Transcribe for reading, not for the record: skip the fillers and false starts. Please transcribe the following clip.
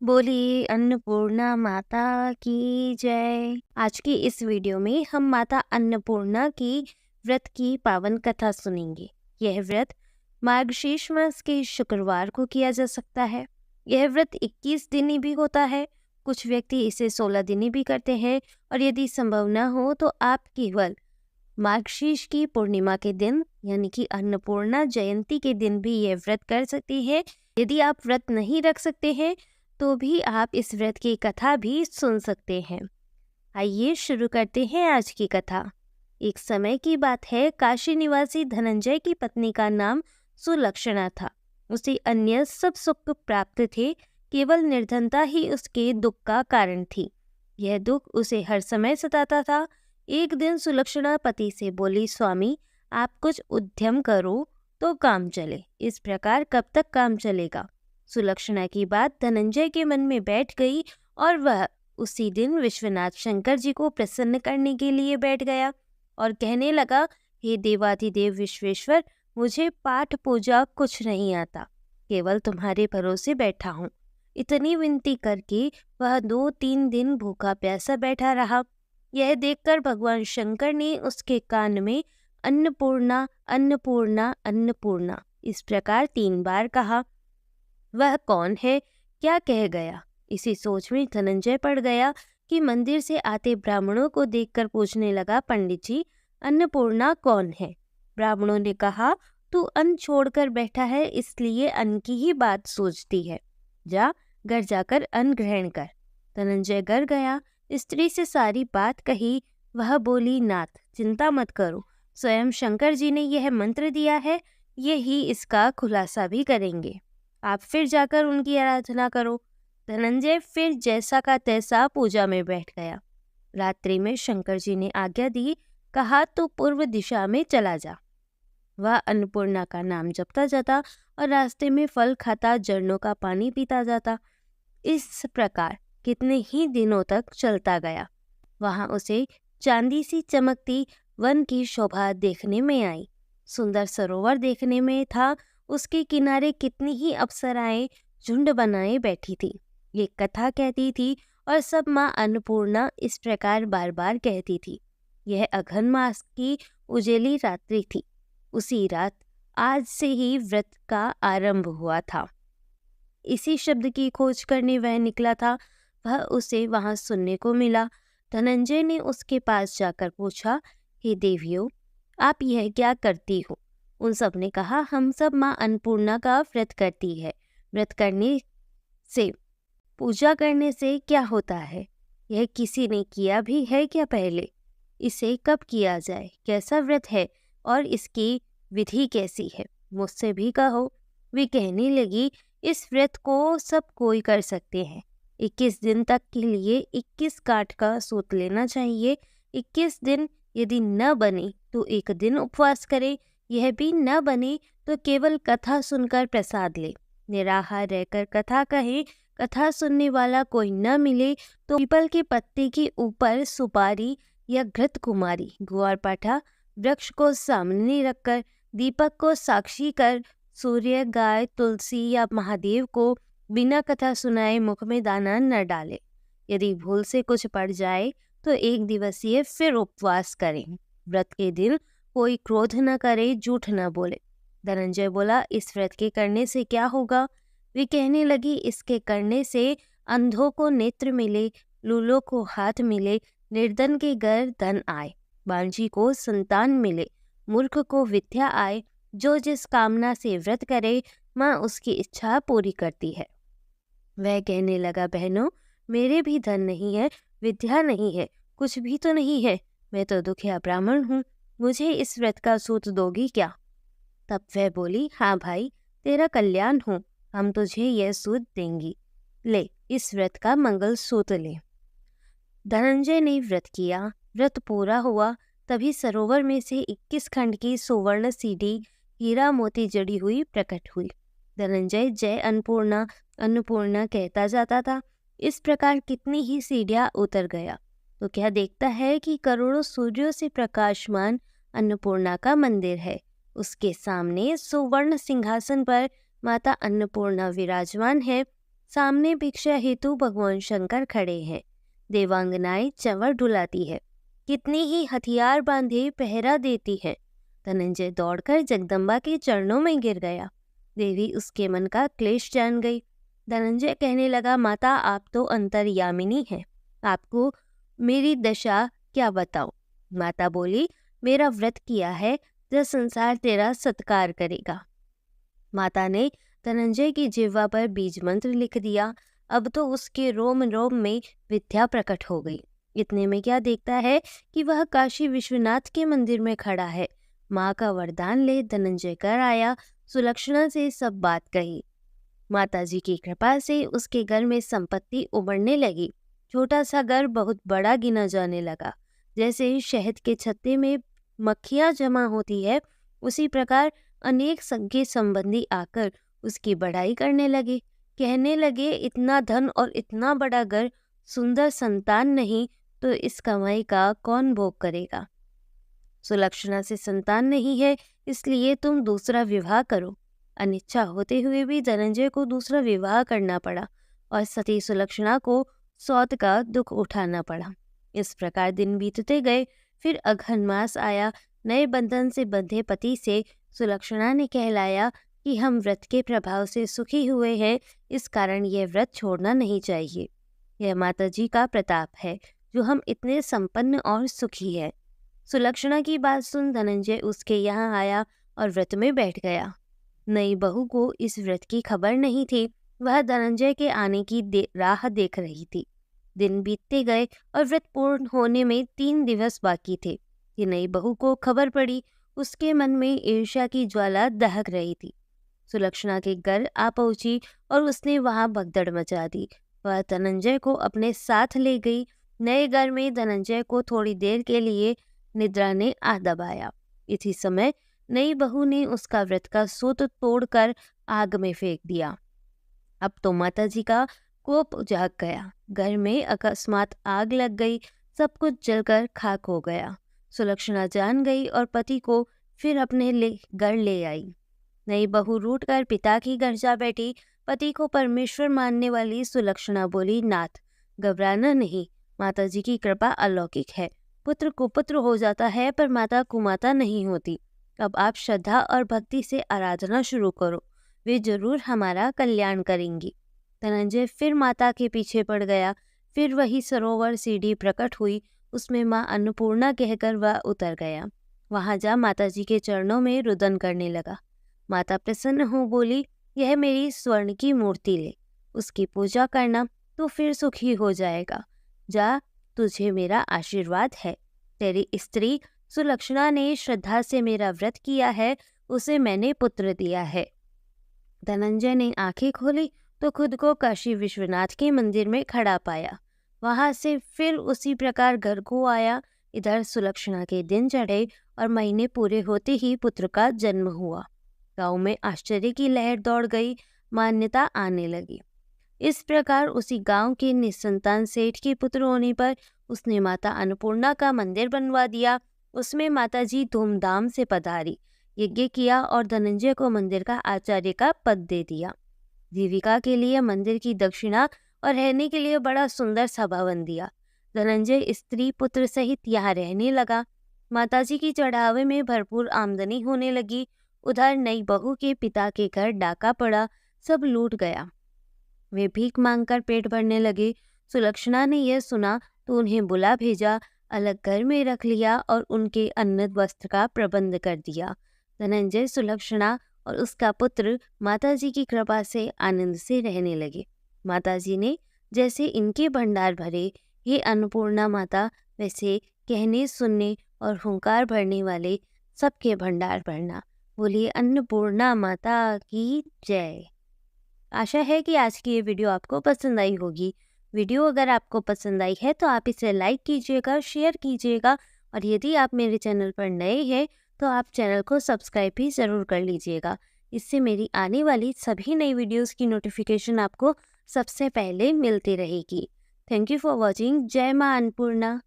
बोलिए अन्नपूर्णा माता की जय। आज की इस वीडियो में हम माता अन्नपूर्णा की व्रत की पावन कथा सुनेंगे। यह व्रत मार्गशीर्ष मास के शुक्रवार को किया जा सकता है। यह व्रत 21 दिनी भी होता है। कुछ व्यक्ति इसे 16 दिनी भी करते हैं और यदि संभव न हो तो आप केवल मार्गशीर्ष की पूर्णिमा के दिन यानी कि अन्नपूर्णा जयंती के दिन भी यह व्रत कर सकती है। यदि आप व्रत नहीं रख सकते हैं तो भी आप इस व्रत की कथा भी सुन सकते हैं। आइए शुरू करते हैं आज की कथा। एक समय की बात है, काशी निवासी धनंजय की पत्नी का नाम सुलक्षणा था। उसे अन्य सब सुख प्राप्त थे, केवल निर्धनता ही उसके दुख का कारण थी। यह दुख उसे हर समय सताता था। एक दिन सुलक्षणा पति से बोली, स्वामी आप कुछ उद्यम करो तो काम चले। इस प्रकार कब तक काम चलेगा? सुलक्षणा की बात धनंजय के मन में बैठ गई और वह उसी दिन विश्वनाथ शंकर जी को प्रसन्न करने के लिए बैठ गया और कहने लगा, हे देवाधिदेव विश्वेश्वर, मुझे पाठ पूजा कुछ नहीं आता, केवल तुम्हारे भरोसे बैठा हूँ। इतनी विनती करके वह 2-3 दिन भूखा प्यासा बैठा रहा। यह देखकर भगवान शंकर ने उसके कान में अन्नपूर्णा अन्नपूर्णा अन्नपूर्णा इस प्रकार 3 बार कहा। वह कौन है, क्या कह गया? इसी सोच में धनंजय पड़ गया कि मंदिर से आते ब्राह्मणों को देखकर पूछने लगा, पंडित जी अन्नपूर्णा कौन है? ब्राह्मणों ने कहा, तू अन्न छोड़कर बैठा है इसलिए अन्न की ही बात सोचती है। जा घर जाकर अन्न ग्रहण कर। धनंजय घर गया, स्त्री से सारी बात कही। वह बोली, नाथ चिंता मत करो, स्वयं शंकर जी ने यह मंत्र दिया है, यही इसका खुलासा भी करेंगे। आप फिर जाकर उनकी आराधना करो। धनंजय फिर जैसा का तैसा पूजा में बैठ गया। रात्रि में शंकर जी ने आज्ञा दी, कहा तो पूर्व दिशा में चला जा। वह अन्नपूर्णा का नाम जपता जाता और रास्ते में फल खाता, झरनों का पानी पीता जाता। इस प्रकार कितने ही दिनों तक चलता गया। वहां उसे चांदी सी चमकती वन की शोभा देखने में आई। सुंदर सरोवर देखने में था, उसके किनारे कितनी ही अप्सराएं झुंड बनाए बैठी थी। ये कथा कहती थी और सब माँ अन्नपूर्णा इस प्रकार बार बार कहती थी। यह अघन मास की उजेली रात्रि थी। उसी रात आज से ही व्रत का आरंभ हुआ था। इसी शब्द की खोज करने वह निकला था। वह उसे वहां सुनने को मिला। धनंजय ने उसके पास जाकर पूछा, हे देवियों, आप यह क्या करती हो? उन सब ने कहा, हम सब माँ अन्नपूर्णा का व्रत करती है। व्रत करने से, पूजा करने से क्या होता है? यह किसी ने किया भी है क्या पहले? इसे कब किया जाए? कैसा व्रत है और इसकी विधि कैसी है? मुझसे भी कहो। वे कहने लगी, इस व्रत को सब कोई कर सकते हैं। 21 दिन तक के लिए 21 काठ का सूत लेना चाहिए। 21 दिन यदि न बने तो एक दिन उपवास करे। यह भी न बने तो केवल कथा सुनकर प्रसाद ले। निराहार रहकर कथा कहे। कथा सुनने वाला कोई न मिले तो पीपल के पत्ते के ऊपर सुपारी या घृत कुमारी ग्वारपाठा वृक्ष को सामने रखकर, दीपक को साक्षी कर, सूर्य, गाय, तुलसी या महादेव को बिना कथा सुनाए मुख में दाना न डाले। यदि भूल से कुछ पड़ जाए तो 1 दिवसीय फिर उपवास करें। व्रत के दिन कोई क्रोध न करे, झूठ न बोले। धनंजय बोला, इस व्रत के करने से क्या होगा? वे कहने लगी, इसके करने से अंधों को नेत्र मिले, लूलों को हाथ मिले, निर्धन के घर धन आए, बांझी को संतान मिले, मूर्ख को विद्या आए। जो जिस कामना से व्रत करे, माँ उसकी इच्छा पूरी करती है। वह कहने लगा, बहनों, मेरे भी धन नहीं है, विद्या नहीं है, कुछ भी तो नहीं है। मैं तो दुखिया ब्राह्मण हूँ, मुझे इस व्रत का सूत दोगी क्या? तब वह बोली, हाँ भाई, तेरा कल्याण हो, हम तुझे यह सूत देंगी। ले, इस व्रत का मंगल सूत ले। धनंजय ने व्रत किया। व्रत पूरा हुआ तभी सरोवर में से 21 खंड की सुवर्ण सीढ़ी हीरा मोती जड़ी हुई प्रकट हुई। धनंजय जय अन्नपूर्णा अन्नपूर्णा कहता जाता था। इस प्रकार कितनी ही सीढ़ियां उतर गया तो क्या देखता है कि करोड़ों सूर्यों से प्रकाशमान अन्नपूर्णा का मंदिर है। उसके सामने सुवर्ण सिंहासन पर माता अन्नपूर्णा विराजमान है। सामने भिक्षा हेतु भगवान शंकर खड़े हैं। देवांगनाएं चंवर डुलाती है, कितनी ही हथियार बांधे पहरा देती है। धनंजय दौड़कर जगदम्बा के चरणों में गिर गया। देवी उसके मन का क्लेश जान गई। धनंजय कहने लगा, माता आप तो अंतर्यामिनी हैं, आपको मेरी दशा क्या बताऊं। माता बोली, मेरा व्रत किया है, जो संसार तेरा सत्कार करेगा। माता ने धनंजय की जिह्वा पर बीज मंत्र लिख दिया। अब तो उसके रोम रोम में विद्या प्रकट हो गई। इतने में क्या देखता है कि वह काशी विश्वनाथ के मंदिर में खड़ा है। माँ का वरदान ले धनंजय कर आया, सुलक्षणा से सब बात कही। माताजी की कृपा से उसके घर में संपत्ति उमड़ने लगी। छोटा सा घर बहुत बड़ा गिना जाने लगा। जैसे शहद के छत्ते में मक्खियाँ जमा होती है, उसी प्रकार अनेक सगे संबंधी आकर उसकी बढ़ाई करने लगे। कहने लगे, इतना धन और इतना बड़ा घर, सुंदर संतान नहीं तो इस कमाई का कौन भोग करेगा। सुलक्षणा से संतान नहीं है, इसलिए तुम दूसरा विवाह करो। अनिच्छा होते हुए भी धनंजय को दूसरा विवाह करना पड़ा और सती सुलक्षणा को सौत का दुख उठाना पड़ा। इस प्रकार दिन बीतते गए। फिर अघन मास आया। नए बंधन से बंधे पति से सुलक्षणा ने कहलाया कि हम व्रत के प्रभाव से सुखी हुए हैं, इस कारण यह व्रत छोड़ना नहीं चाहिए। यह माताजी का प्रताप है जो हम इतने संपन्न और सुखी है। सुलक्षणा की बात सुन धनंजय उसके यहाँ आया और व्रत में बैठ गया। नई बहू को इस व्रत की खबर नहीं थी। वह धनंजय के आने की राह देख रही थी। दिन बीतते गए और व्रत पूर्ण होने में 3 दिवस बाकी थे कि नई बहू को खबर पड़ी। उसके मन में ईर्ष्या की ज्वाला दहक रही थी। सुलक्षणा के घर आ पहुंची और उसने वहां भगदड़ मचा दी। वह धनंजय को अपने साथ ले गई। नए घर में धनंजय को थोड़ी देर के लिए निद्रा ने आ दबाया। इसी समय नई बहू ने उसका व्रत का सूत तोड़कर आग में फेंक दिया। अब तो माताजी का कोप जाग गया। घर में अकस्मात आग लग गई, सब कुछ जलकर खाक हो गया। सुलक्षणा जान गई और पति को फिर अपने घर ले आई। नई बहू रूठकर पिता की घर जा बैठी। पति को परमेश्वर मानने वाली सुलक्षणा बोली, नाथ घबराना नहीं, माताजी की कृपा अलौकिक है। पुत्र कुपुत्र हो जाता है पर माता कुमाता नहीं होती। अब आप श्रद्धा और भक्ति से आराधना शुरू करो, वे जरूर हमारा कल्याण करेंगी। धनंजय फिर माता के पीछे पड़ गया। फिर वही सरोवर सीढ़ी प्रकट हुई, उसमें माँ अन्नपूर्णा कहकर वह उतर गया। वहां जा माताजी के चरणों में रुदन करने लगा। माता प्रसन्न हो बोली, यह मेरी स्वर्ण की मूर्ति ले, उसकी पूजा करना तो फिर सुखी हो जाएगा। जा, तुझे मेरा आशीर्वाद है। तेरी स्त्री सुलक्षणा ने श्रद्धा से मेरा व्रत किया है, उसे मैंने पुत्र दिया है। धनंजय ने आंखें खोली तो खुद को काशी विश्वनाथ के मंदिर में खड़ा पाया। वहां से फिर उसी प्रकार घर को आया। इधर सुलक्षणा के दिन चढ़े और महीने पूरे होते ही पुत्र का जन्म हुआ। गांव में आश्चर्य की लहर दौड़ गई, मान्यता आने लगी। इस प्रकार उसी गांव के निसंतान सेठ के पुत्र होने पर उसने माता अन्नपूर्णा का मंदिर बनवा दिया। उसमें माताजी धूमधाम से पधारी, यज्ञ किया और धनंजय को मंदिर का आचार्य का पद दे दिया। जीविका के लिए मंदिर की दक्षिणा और रहने के लिए बड़ा सुंदर सभावन दिया। धनंजय स्त्री पुत्र सहित यहाँ रहने लगा। माताजी की चढ़ावे में भरपूर आमदनी होने लगी। उधर नई बहू के पिता के घर डाका पड़ा, सब लूट गया। वे भीख मांगकर पेट भरने लगे। सुलक्षणा ने यह सुना तो उन्हें बुला भेजा, अलग घर में रख लिया और उनके अन्न वस्त्र का प्रबंध कर दिया। धनंजय, सुलक्षणा और उसका पुत्र माताजी की कृपा से आनंद से रहने लगे। माताजी ने जैसे इनके भंडार भरे, हे अन्नपूर्णा माता, वैसे कहने सुनने और हुंकार भरने वाले सबके भंडार भरना। बोलिए अन्नपूर्णा माता की जय। आशा है कि आज की ये वीडियो आपको पसंद आई होगी। वीडियो अगर आपको पसंद आई है तो आप इसे लाइक कीजिएगा, शेयर कीजिएगा और यदि आप मेरे चैनल पर नए हैं तो आप चैनल को सब्सक्राइब भी ज़रूर कर लीजिएगा। इससे मेरी आने वाली सभी नई वीडियोस की नोटिफिकेशन आपको सबसे पहले मिलती रहेगी। Thank you for watching. जय माँ अन्नपूर्णा।